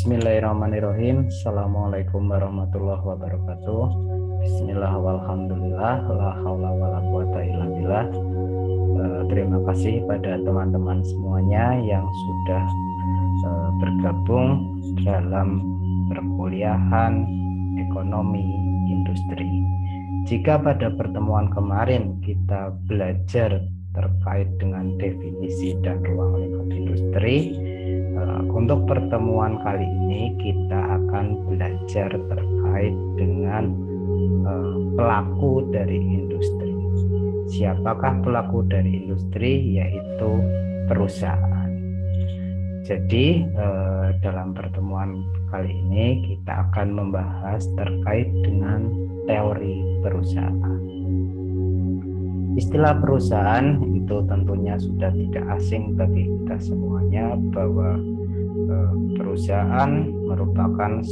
Bismillahirrahmanirrahim. Assalamualaikum warahmatullahi wabarakatuh. Bismillah walhamdulillah la haula wala quwata illa billah. Terima kasih pada teman-teman semuanya yang sudah bergabung dalam perkuliahan ekonomi industri. Jika pada pertemuan kemarin kita belajar terkait dengan definisi dan ruang lingkup industri, untuk pertemuan kali ini kita akan belajar terkait dengan pelaku dari industri. Siapakah pelaku dari industri? Yaitu perusahaan. Jadi dalam pertemuan kali ini kita akan membahas terkait dengan teori perusahaan. Istilah perusahaan itu tentunya sudah tidak asing bagi kita semuanya, bahwa perusahaan merupakan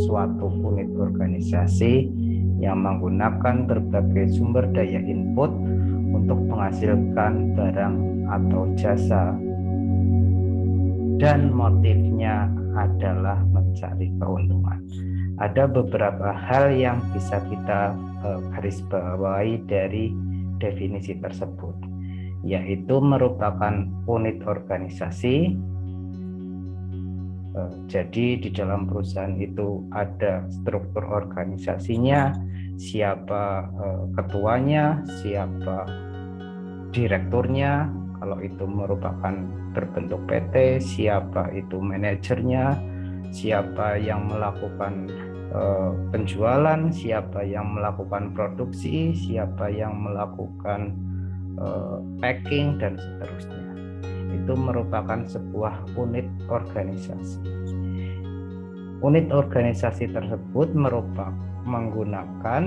suatu unit organisasi yang menggunakan berbagai sumber daya input untuk menghasilkan barang atau jasa, dan motifnya adalah mencari keuntungan. Ada beberapa hal yang bisa kita garis bawahi dari definisi tersebut, yaitu merupakan unit organisasi. Jadi di dalam perusahaan itu ada struktur organisasinya, siapa ketuanya, siapa direkturnya, kalau itu merupakan berbentuk PT, siapa itu manajernya, siapa yang melakukan penjualan, siapa yang melakukan produksi, siapa yang melakukan packing, dan seterusnya. Itu merupakan sebuah unit organisasi. Unit organisasi tersebut menggunakan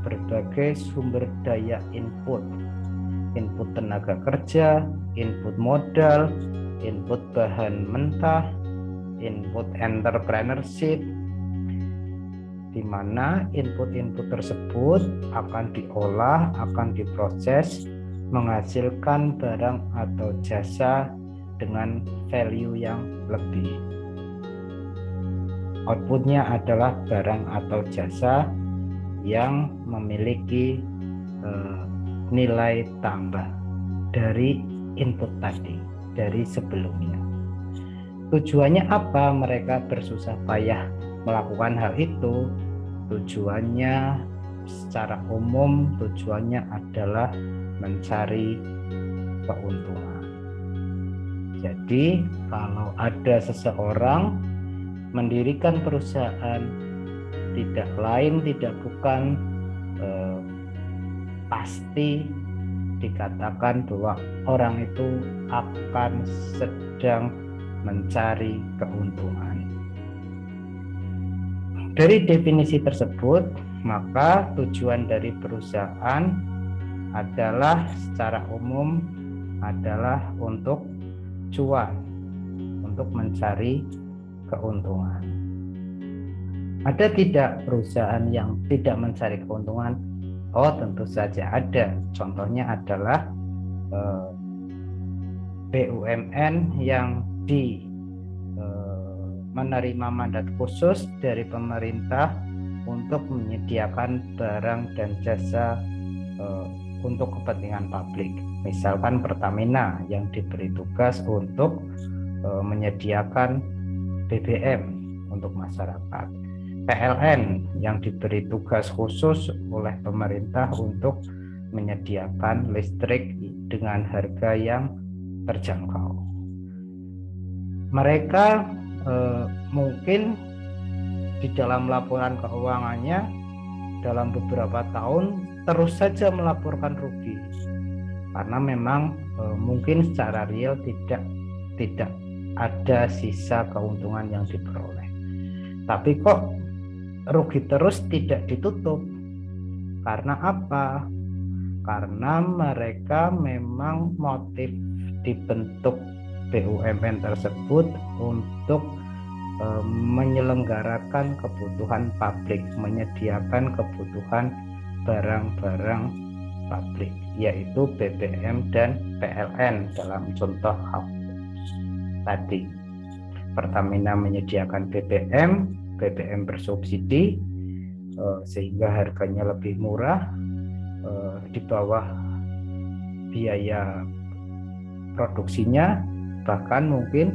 berbagai sumber daya input tenaga kerja, input modal, input bahan mentah, input entrepreneurship, di mana input-input tersebut akan diolah, akan diproses, menghasilkan barang atau jasa dengan value yang lebih. Outputnya adalah barang atau jasa yang memiliki nilai tambah dari input tadi, dari sebelumnya. Tujuannya apa mereka bersusah payah melakukan hal itu? Tujuannya secara umum adalah mencari keuntungan. Jadi kalau ada seseorang mendirikan perusahaan, tidak lain tidak bukan pasti dikatakan bahwa orang itu akan sedang mencari keuntungan. Dari definisi tersebut, maka tujuan dari perusahaan adalah secara umum adalah untuk cuan, untuk mencari keuntungan. Ada tidak perusahaan yang tidak mencari keuntungan? Oh, tentu saja ada. Contohnya adalah BUMN yang menerima mandat khusus dari pemerintah untuk menyediakan barang dan jasa untuk kepentingan publik. Misalkan Pertamina yang diberi tugas untuk menyediakan BBM untuk masyarakat. PLN yang diberi tugas khusus oleh pemerintah untuk menyediakan listrik dengan harga yang terjangkau. Mereka mungkin di dalam laporan keuangannya dalam beberapa tahun terus saja melaporkan rugi, karena memang mungkin secara real tidak ada sisa keuntungan yang diperoleh. Tapi kok rugi terus tidak ditutup? Karena apa? Karena mereka memang motif dibentuk BUMN tersebut untuk menyelenggarakan kebutuhan publik, menyediakan kebutuhan barang-barang publik, yaitu BBM dan PLN dalam contoh tadi. Pertamina menyediakan BBM bersubsidi sehingga harganya lebih murah, di bawah biaya produksinya, bahkan mungkin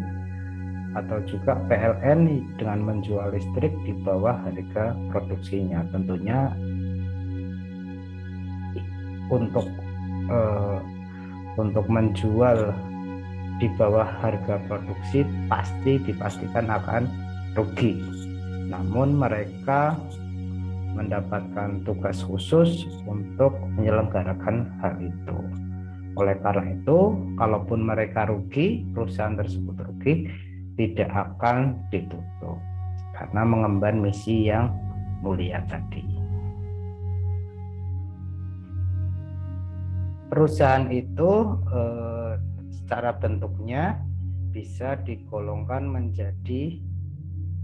atau juga PLN dengan menjual listrik di bawah harga produksinya. Tentunya untuk menjual di bawah harga produksi pasti dipastikan akan rugi. Namun mereka mendapatkan tugas khusus untuk menyelenggarakan hal itu. Oleh karena itu, kalaupun mereka rugi, perusahaan tersebut rugi, tidak akan ditutup karena mengemban misi yang mulia tadi. Perusahaan itu secara bentuknya bisa digolongkan menjadi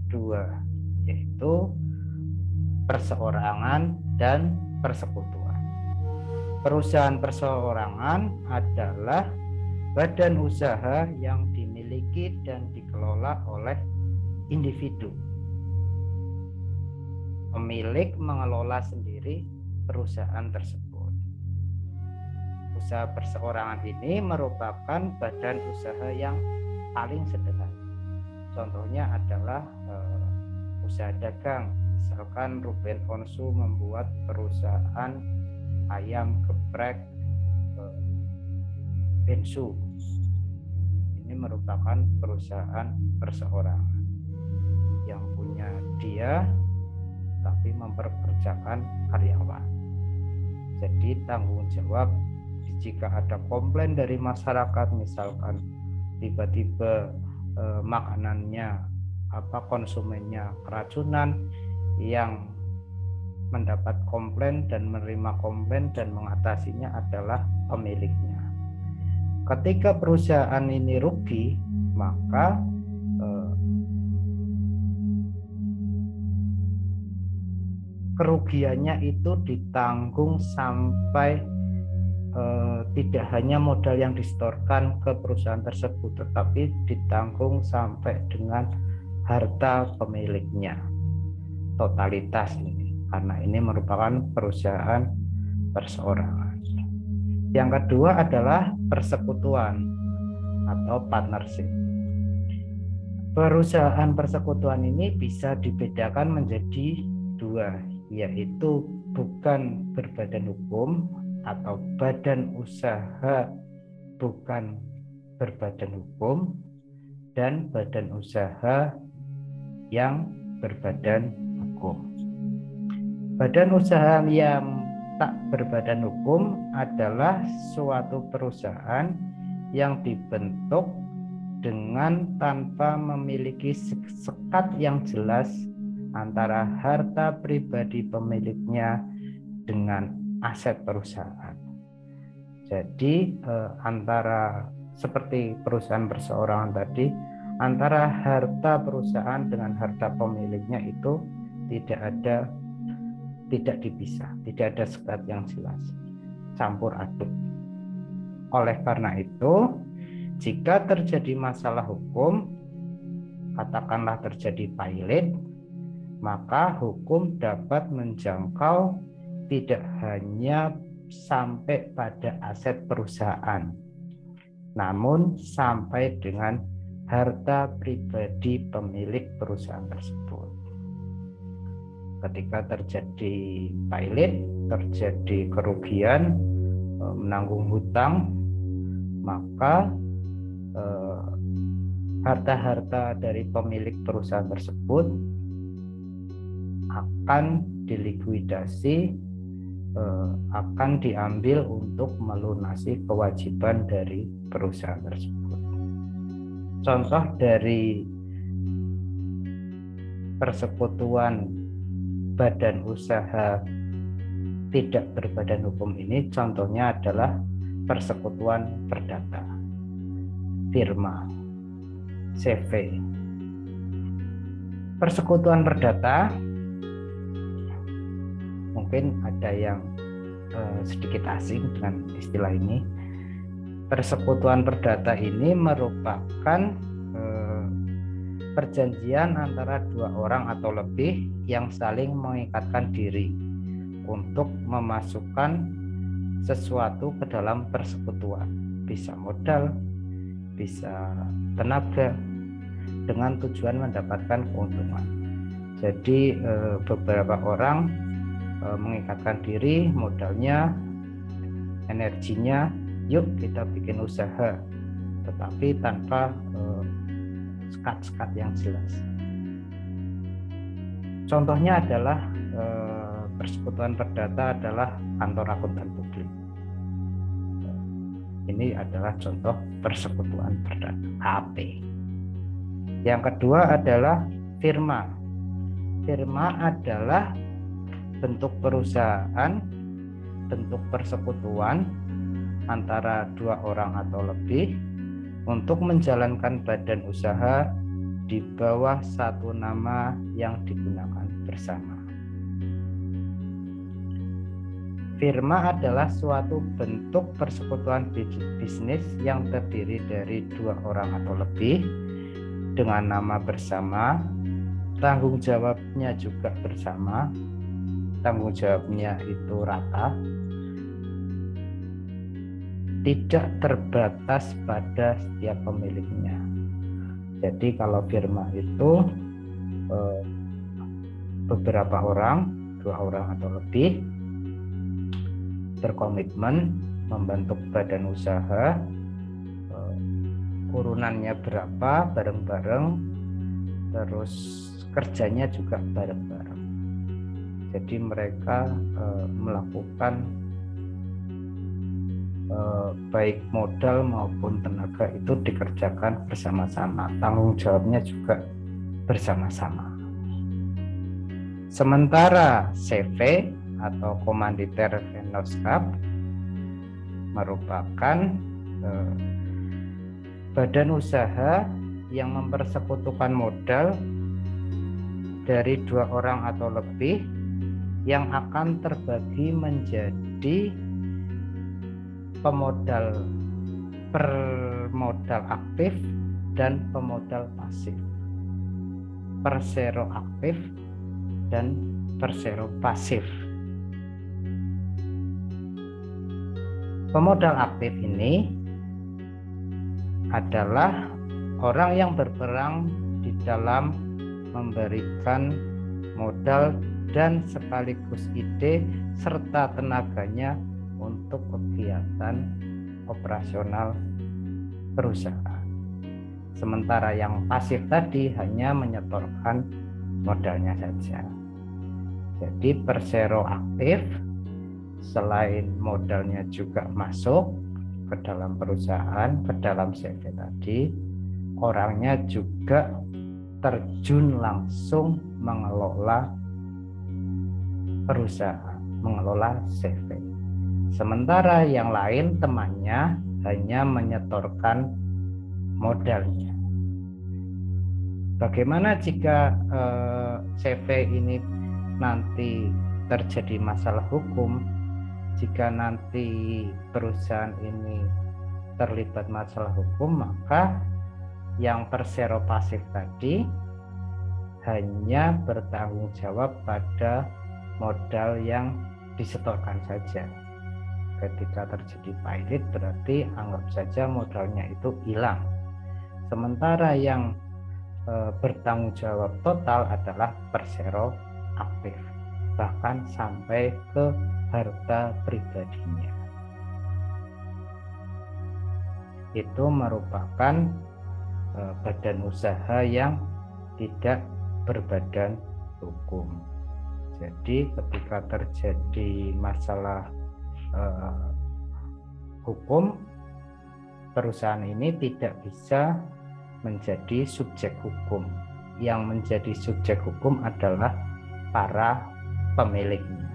dua, yaitu perseorangan dan persekutuan. Perusahaan perseorangan adalah badan usaha yang dimiliki dan dikelola oleh individu. Pemilik mengelola sendiri perusahaan tersebut. Usaha perseorangan ini merupakan badan usaha yang paling sederhana. Contohnya adalah usaha dagang. Misalkan Ruben Onsu membuat perusahaan ayam geprek Bensu. Ini merupakan perusahaan perseorangan yang punya dia tapi memperkerjakan karyawan. Jadi tanggung jawab jika ada komplain dari masyarakat, misalkan tiba-tiba makanannya konsumennya keracunan, yang mendapat komplain dan menerima komplain dan mengatasinya adalah pemiliknya. Ketika perusahaan ini rugi, maka kerugiannya itu ditanggung sampai tidak hanya modal yang disetorkan ke perusahaan tersebut, tetapi ditanggung sampai dengan harta pemiliknya, totalitas ini, karena ini merupakan perusahaan perseorangan. Yang kedua adalah persekutuan atau partnership. Perusahaan persekutuan ini bisa dibedakan menjadi dua, yaitu bukan berbadan hukum atau badan usaha bukan berbadan hukum, dan badan usaha yang berbadan hukum. Badan usaha yang tak berbadan hukum adalah suatu perusahaan yang dibentuk dengan tanpa memiliki sekat yang jelas antara harta pribadi pemiliknya dengan aset perusahaan. Jadi antara seperti perusahaan perseorangan tadi, antara harta perusahaan dengan harta pemiliknya itu tidak dipisah, tidak ada sekat yang jelas, campur aduk. Oleh karena itu, jika terjadi masalah hukum, katakanlah terjadi pilot, maka hukum dapat menjangkau tidak hanya sampai pada aset perusahaan, namun sampai dengan harta pribadi pemilik perusahaan tersebut. Ketika terjadi pilot, terjadi kerugian, menanggung hutang, maka harta-harta dari pemilik perusahaan tersebut akan dilikuidasi, akan diambil untuk melunasi kewajiban dari perusahaan tersebut. Contoh dari persekutuan badan usaha tidak berbadan hukum ini, contohnya adalah persekutuan perdata, firma, CV. Persekutuan perdata mungkin ada yang sedikit asing dengan istilah ini. Persekutuan perdata ini merupakan perjanjian antara dua orang atau lebih yang saling mengikatkan diri untuk memasukkan sesuatu ke dalam persekutuan, bisa modal, bisa tenaga, dengan tujuan mendapatkan keuntungan. Jadi beberapa orang mengikatkan diri, modalnya, energinya, yuk kita bikin usaha, tetapi tanpa sekat-sekat yang jelas. Contohnya adalah persekutuan perdata adalah kantor akuntan publik. Ini adalah contoh persekutuan perdata, KAP. Yang kedua adalah firma. Firma adalah bentuk perusahaan, bentuk persekutuan antara dua orang atau lebih untuk menjalankan badan usaha di bawah satu nama yang digunakan bersama. Firma adalah suatu bentuk persekutuan bisnis yang terdiri dari dua orang atau lebih dengan nama bersama, tanggung jawabnya juga bersama, tanggung jawabnya itu rata, tidak terbatas pada setiap pemiliknya. Jadi kalau firma itu beberapa orang, dua orang atau lebih, berkomitmen membentuk badan usaha, urunannya berapa bareng-bareng, terus kerjanya juga bareng-bareng. Jadi mereka melakukan baik modal maupun tenaga itu dikerjakan bersama-sama, tanggung jawabnya juga bersama-sama. Sementara CV atau Komanditer Vennootschap merupakan badan usaha yang mempersekutukan modal dari dua orang atau lebih yang akan terbagi menjadi pemodal aktif dan pemodal pasif, persero aktif dan persero pasif. Pemodal aktif ini adalah orang yang berperan di dalam memberikan modal dan sekaligus ide serta tenaganya untuk kegiatan operasional perusahaan. Sementara yang pasif tadi hanya menyetorkan modalnya saja. Jadi persero aktif selain modalnya juga masuk ke dalam perusahaan, ke dalam CV tadi, orangnya juga terjun langsung mengelola perusahaan, mengelola CV. Sementara yang lain temannya hanya menyetorkan modalnya. Bagaimana jika CV ini nanti terjadi masalah hukum? Jika nanti perusahaan ini terlibat masalah hukum, maka yang persero pasif tadi hanya bertanggung jawab pada modal yang disetorkan saja. Ketika terjadi pailit berarti anggap saja modalnya itu hilang. Sementara yang bertanggung jawab total adalah persero aktif, bahkan sampai ke harta pribadinya. Itu merupakan badan usaha yang tidak berbadan hukum. Jadi ketika terjadi masalah hukum, perusahaan ini tidak bisa menjadi subjek hukum. Yang menjadi subjek hukum adalah para pemiliknya.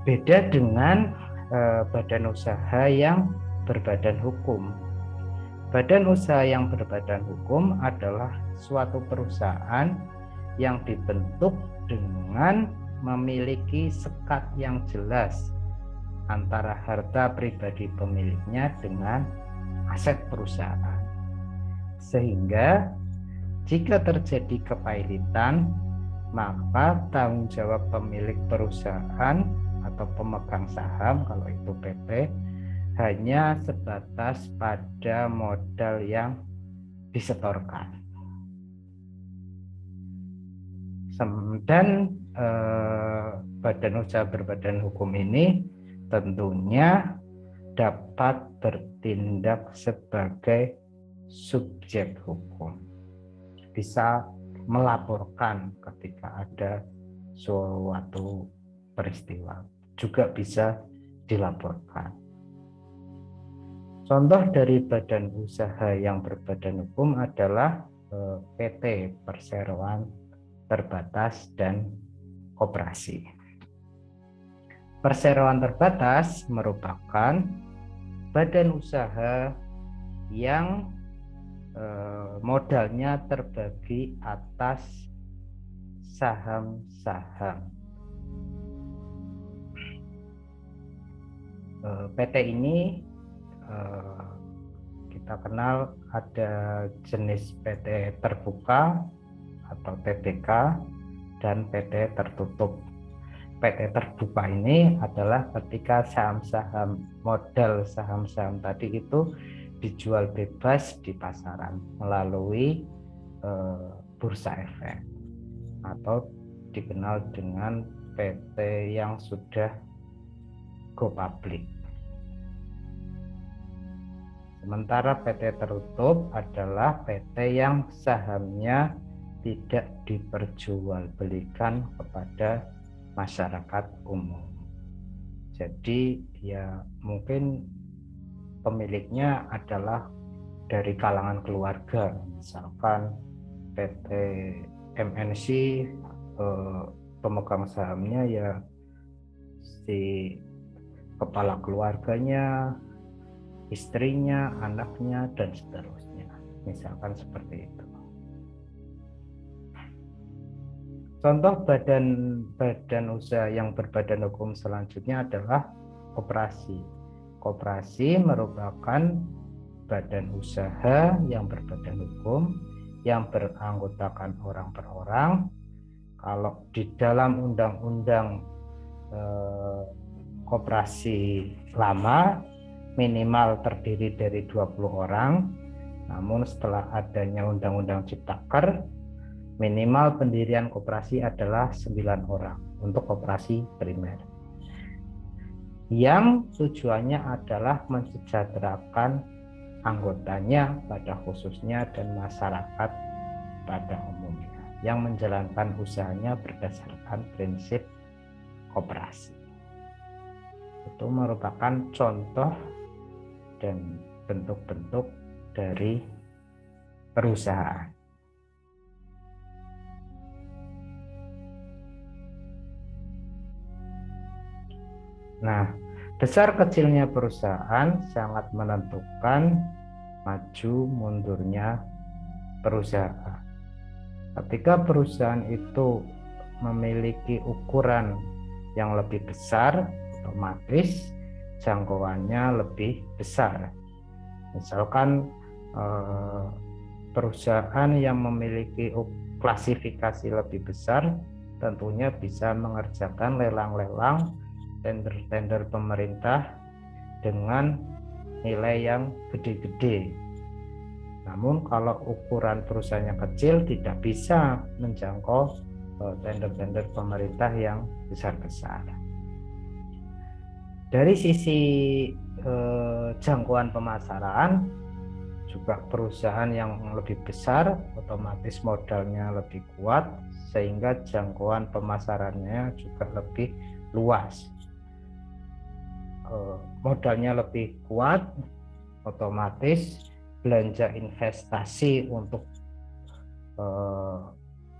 Beda dengan badan usaha yang berbadan hukum. Badan usaha yang berbadan hukum adalah suatu perusahaan yang dibentuk dengan memiliki sekat yang jelas antara harta pribadi pemiliknya dengan aset perusahaan. Sehingga jika terjadi kepailitan, maka tanggung jawab pemilik perusahaan atau pemegang saham, kalau itu PT, hanya sebatas pada modal yang disetorkan. Dan badan usaha berbadan hukum ini tentunya dapat bertindak sebagai subjek hukum, bisa melaporkan ketika ada suatu peristiwa, juga bisa dilaporkan. Contoh dari badan usaha yang berbadan hukum adalah PT Perseroan Terbatas dan Koperasi. Perseroan terbatas merupakan badan usaha yang modalnya terbagi atas saham-saham. PT ini kita kenal ada jenis PT terbuka atau TBK dan PT tertutup. PT terbuka ini adalah ketika saham-saham, modal saham-saham tadi itu dijual bebas di pasaran melalui bursa efek atau dikenal dengan PT yang sudah go public. Sementara PT tertutup adalah PT yang sahamnya tidak diperjualbelikan kepada masyarakat umum. Jadi ya mungkin pemiliknya adalah dari kalangan keluarga, misalkan PT MNC, pemegang sahamnya ya si kepala keluarganya, istrinya, anaknya, dan seterusnya, misalkan seperti itu. Contoh badan usaha yang berbadan hukum selanjutnya adalah koperasi. Koperasi merupakan badan usaha yang berbadan hukum yang beranggotakan orang per orang. Kalau di dalam undang-undang koperasi lama minimal terdiri dari 20 orang, namun setelah adanya undang-undang Ciptaker minimal pendirian koperasi adalah 9 orang untuk koperasi primer, yang tujuannya adalah mensejahterakan anggotanya pada khususnya dan masyarakat pada umumnya yang menjalankan usahanya berdasarkan prinsip koperasi. Itu merupakan contoh dan bentuk-bentuk dari perusahaan. Nah, besar kecilnya perusahaan sangat menentukan maju mundurnya perusahaan. Ketika perusahaan itu memiliki ukuran yang lebih besar, otomatis jangkauannya lebih besar. Misalkan perusahaan yang memiliki klasifikasi lebih besar tentunya bisa mengerjakan lelang-lelang, tender-tender pemerintah dengan nilai yang gede-gede. Namun kalau ukuran perusahaannya kecil tidak bisa menjangkau tender-tender pemerintah yang besar-besar. Dari sisi jangkauan pemasaran, juga perusahaan yang lebih besar otomatis modalnya lebih kuat sehingga jangkauan pemasarannya juga lebih luas. Modalnya lebih kuat, otomatis belanja investasi untuk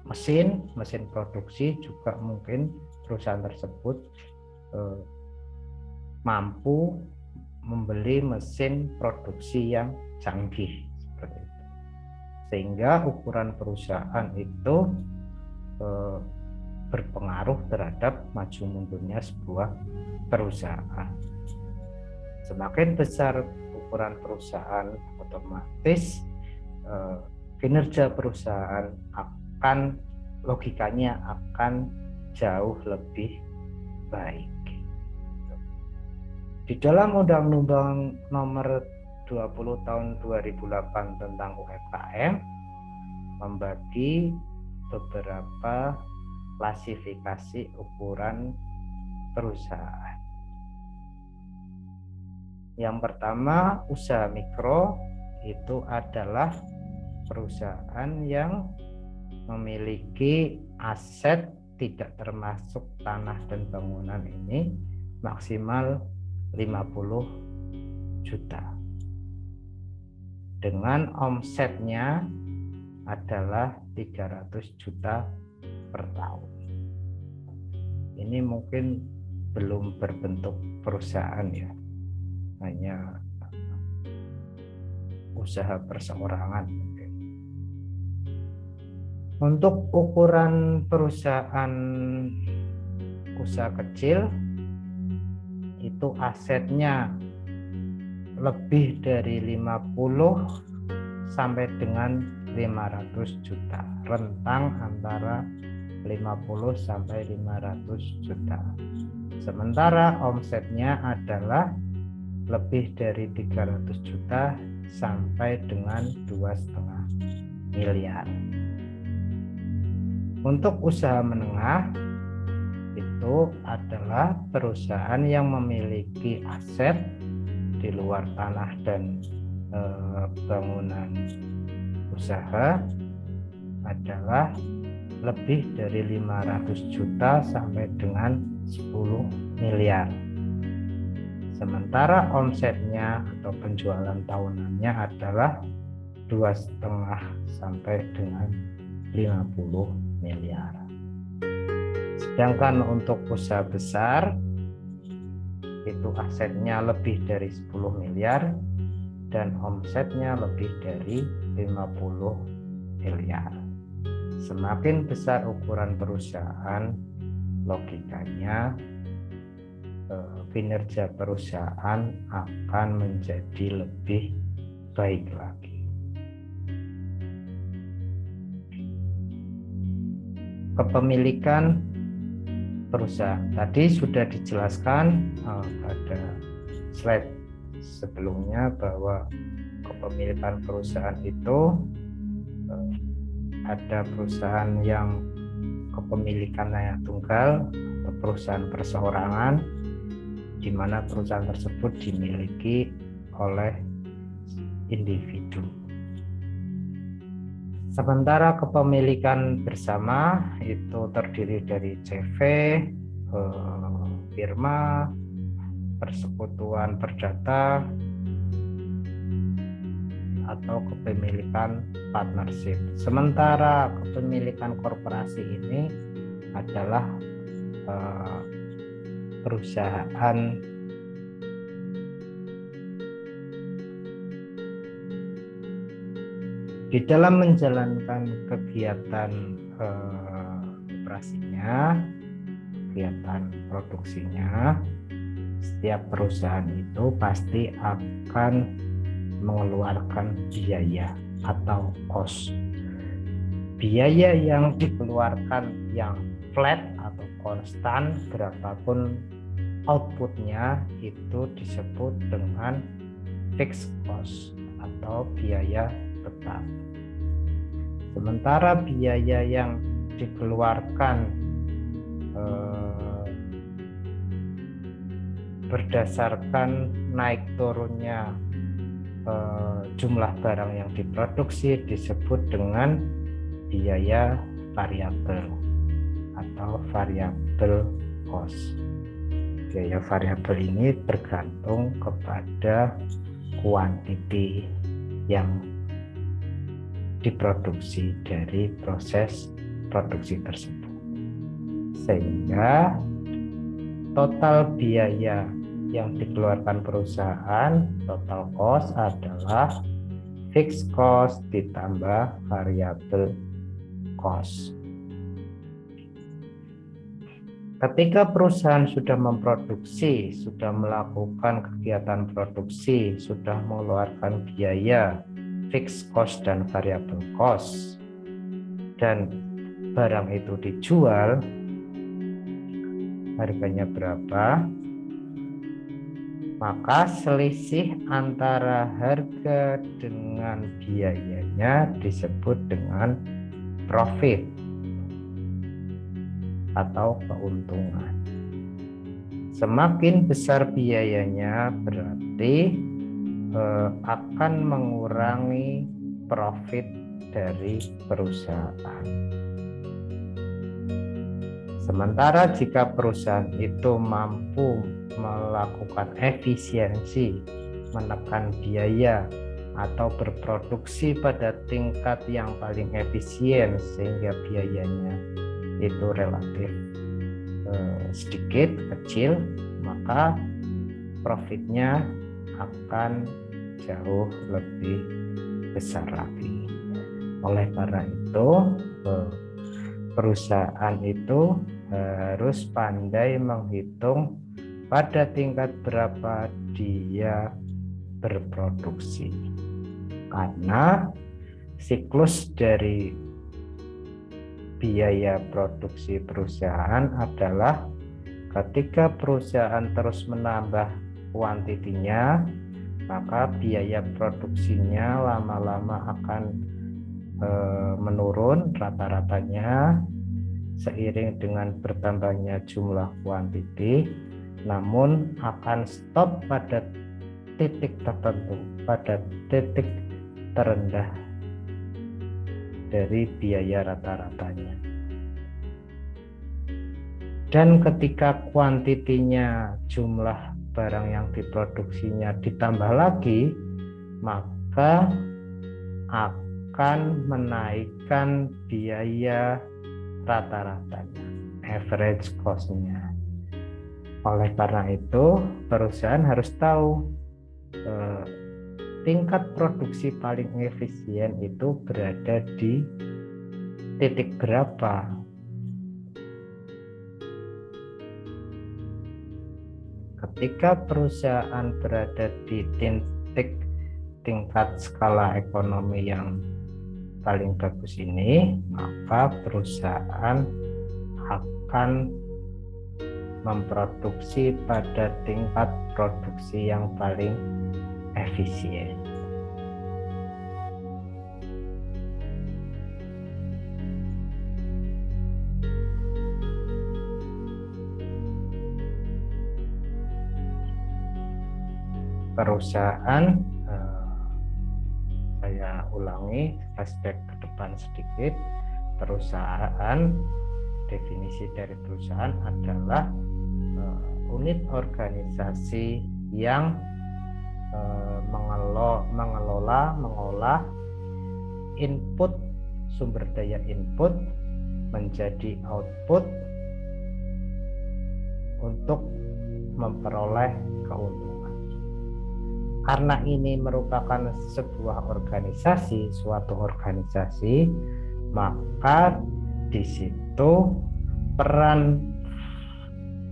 mesin produksi juga mungkin perusahaan tersebut mampu membeli mesin produksi yang canggih seperti itu. Sehingga ukuran perusahaan itu berpengaruh terhadap maju mundurnya sebuah perusahaan. Semakin besar ukuran perusahaan, otomatis kinerja perusahaan akan logikanya akan jauh lebih baik. Di dalam Undang-Undang Nomor 20 Tahun 2008 tentang UMKM membagi beberapa klasifikasi ukuran perusahaan. Yang pertama, usaha mikro itu adalah perusahaan yang memiliki aset tidak termasuk tanah dan bangunan ini maksimal 50 juta. Dengan omsetnya adalah 300 juta per tahun. Ini mungkin belum berbentuk perusahaan ya, hanya usaha perseorangan. Untuk ukuran perusahaan usaha kecil itu asetnya lebih dari 50 sampai dengan 500 juta, rentang antara 50 sampai 500 juta. Sementara omsetnya adalah lebih dari 300 juta sampai dengan 2,5 miliar. Untuk usaha menengah itu adalah perusahaan yang memiliki aset di luar tanah dan bangunan usaha adalah lebih dari 500 juta sampai dengan 10 miliar. Sementara omsetnya atau penjualan tahunannya adalah 2,5 sampai dengan 50 miliar. Sedangkan untuk usaha besar itu asetnya lebih dari 10 miliar dan omsetnya lebih dari 50 miliar. Semakin besar ukuran perusahaan, logikanya kinerja perusahaan akan menjadi lebih baik lagi. Kepemilikan perusahaan tadi sudah dijelaskan pada slide sebelumnya bahwa kepemilikan perusahaan itu ada perusahaan yang kepemilikannya tunggal atau perusahaan perseorangan, di mana perusahaan tersebut dimiliki oleh individu. Sementara kepemilikan bersama itu terdiri dari CV, firma, persekutuan perdata, atau kepemilikan partnership. Sementara kepemilikan korporasi ini adalah perusahaan di dalam menjalankan kegiatan operasinya, kegiatan produksinya, setiap perusahaan itu pasti akan mengeluarkan biaya atau cost. Biaya yang dikeluarkan yang flat atau konstan berapapun outputnya itu disebut dengan fixed cost atau biaya tetap. Sementara biaya yang dikeluarkan berdasarkan naik turunnya jumlah barang yang diproduksi disebut dengan biaya variabel atau variabel cost. Biaya variabel ini bergantung kepada kuantiti yang diproduksi dari proses produksi tersebut, sehingga total biaya yang dikeluarkan perusahaan, total cost adalah fixed cost ditambah variable cost. Ketika perusahaan sudah memproduksi, sudah melakukan kegiatan produksi, sudah mengeluarkan biaya fixed cost dan variable cost, dan barang itu dijual, harganya berapa, maka selisih antara harga dengan biayanya disebut dengan profit atau keuntungan. Semakin besar biayanya berarti akan mengurangi profit dari perusahaan. Sementara jika perusahaan itu mampu melakukan efisiensi, menekan biaya, atau berproduksi pada tingkat yang paling efisien sehingga biayanya itu relatif sedikit, kecil, maka profitnya akan jauh lebih besar lagi. Oleh karena itu, perusahaan itu harus pandai menghitung pada tingkat berapa dia berproduksi, karena siklus dari biaya produksi perusahaan adalah ketika perusahaan terus menambah kuantitinya, maka biaya produksinya lama-lama akan menurun rata-ratanya seiring dengan bertambahnya jumlah kuantiti, namun akan stop pada titik tertentu, pada titik terendah dari biaya rata-ratanya. Dan ketika kuantitinya, jumlah barang yang diproduksinya ditambah lagi, maka akan menaikkan biaya rata-ratanya, average cost-nya. Oleh karena itu, perusahaan harus tahu tingkat produksi paling efisien itu berada di titik berapa. Ketika perusahaan berada di tingkat skala ekonomi yang paling bagus ini, maka perusahaan akan memproduksi pada tingkat produksi yang paling efisien. Perusahaan, saya ulangi, flashback ke depan sedikit. Perusahaan, definisi dari perusahaan adalah unit organisasi yang mengolah input, sumber daya input menjadi output untuk memperoleh keuntungan. Karena ini merupakan sebuah organisasi, suatu organisasi, maka di situ peran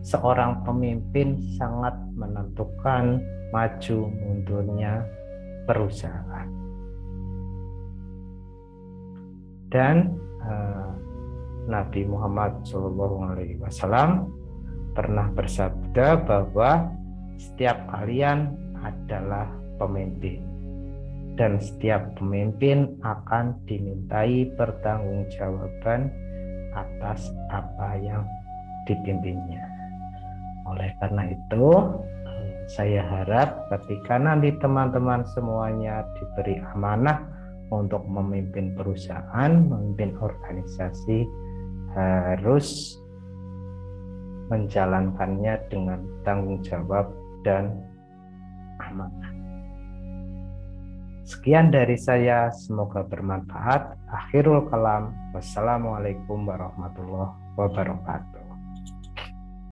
seorang pemimpin sangat menentukan maju mundurnya perusahaan. Dan Nabi Muhammad SAW pernah bersabda bahwa setiap kalian adalah pemimpin, dan setiap pemimpin akan dimintai pertanggungjawaban atas apa yang dipimpinnya. Oleh karena itu, saya harap ketika nanti teman-teman semuanya diberi amanah untuk memimpin perusahaan, memimpin organisasi, harus menjalankannya dengan tanggung jawab dan amanah. Sekian dari saya, semoga bermanfaat. Akhirul kalam. Wassalamualaikum warahmatullahi wabarakatuh.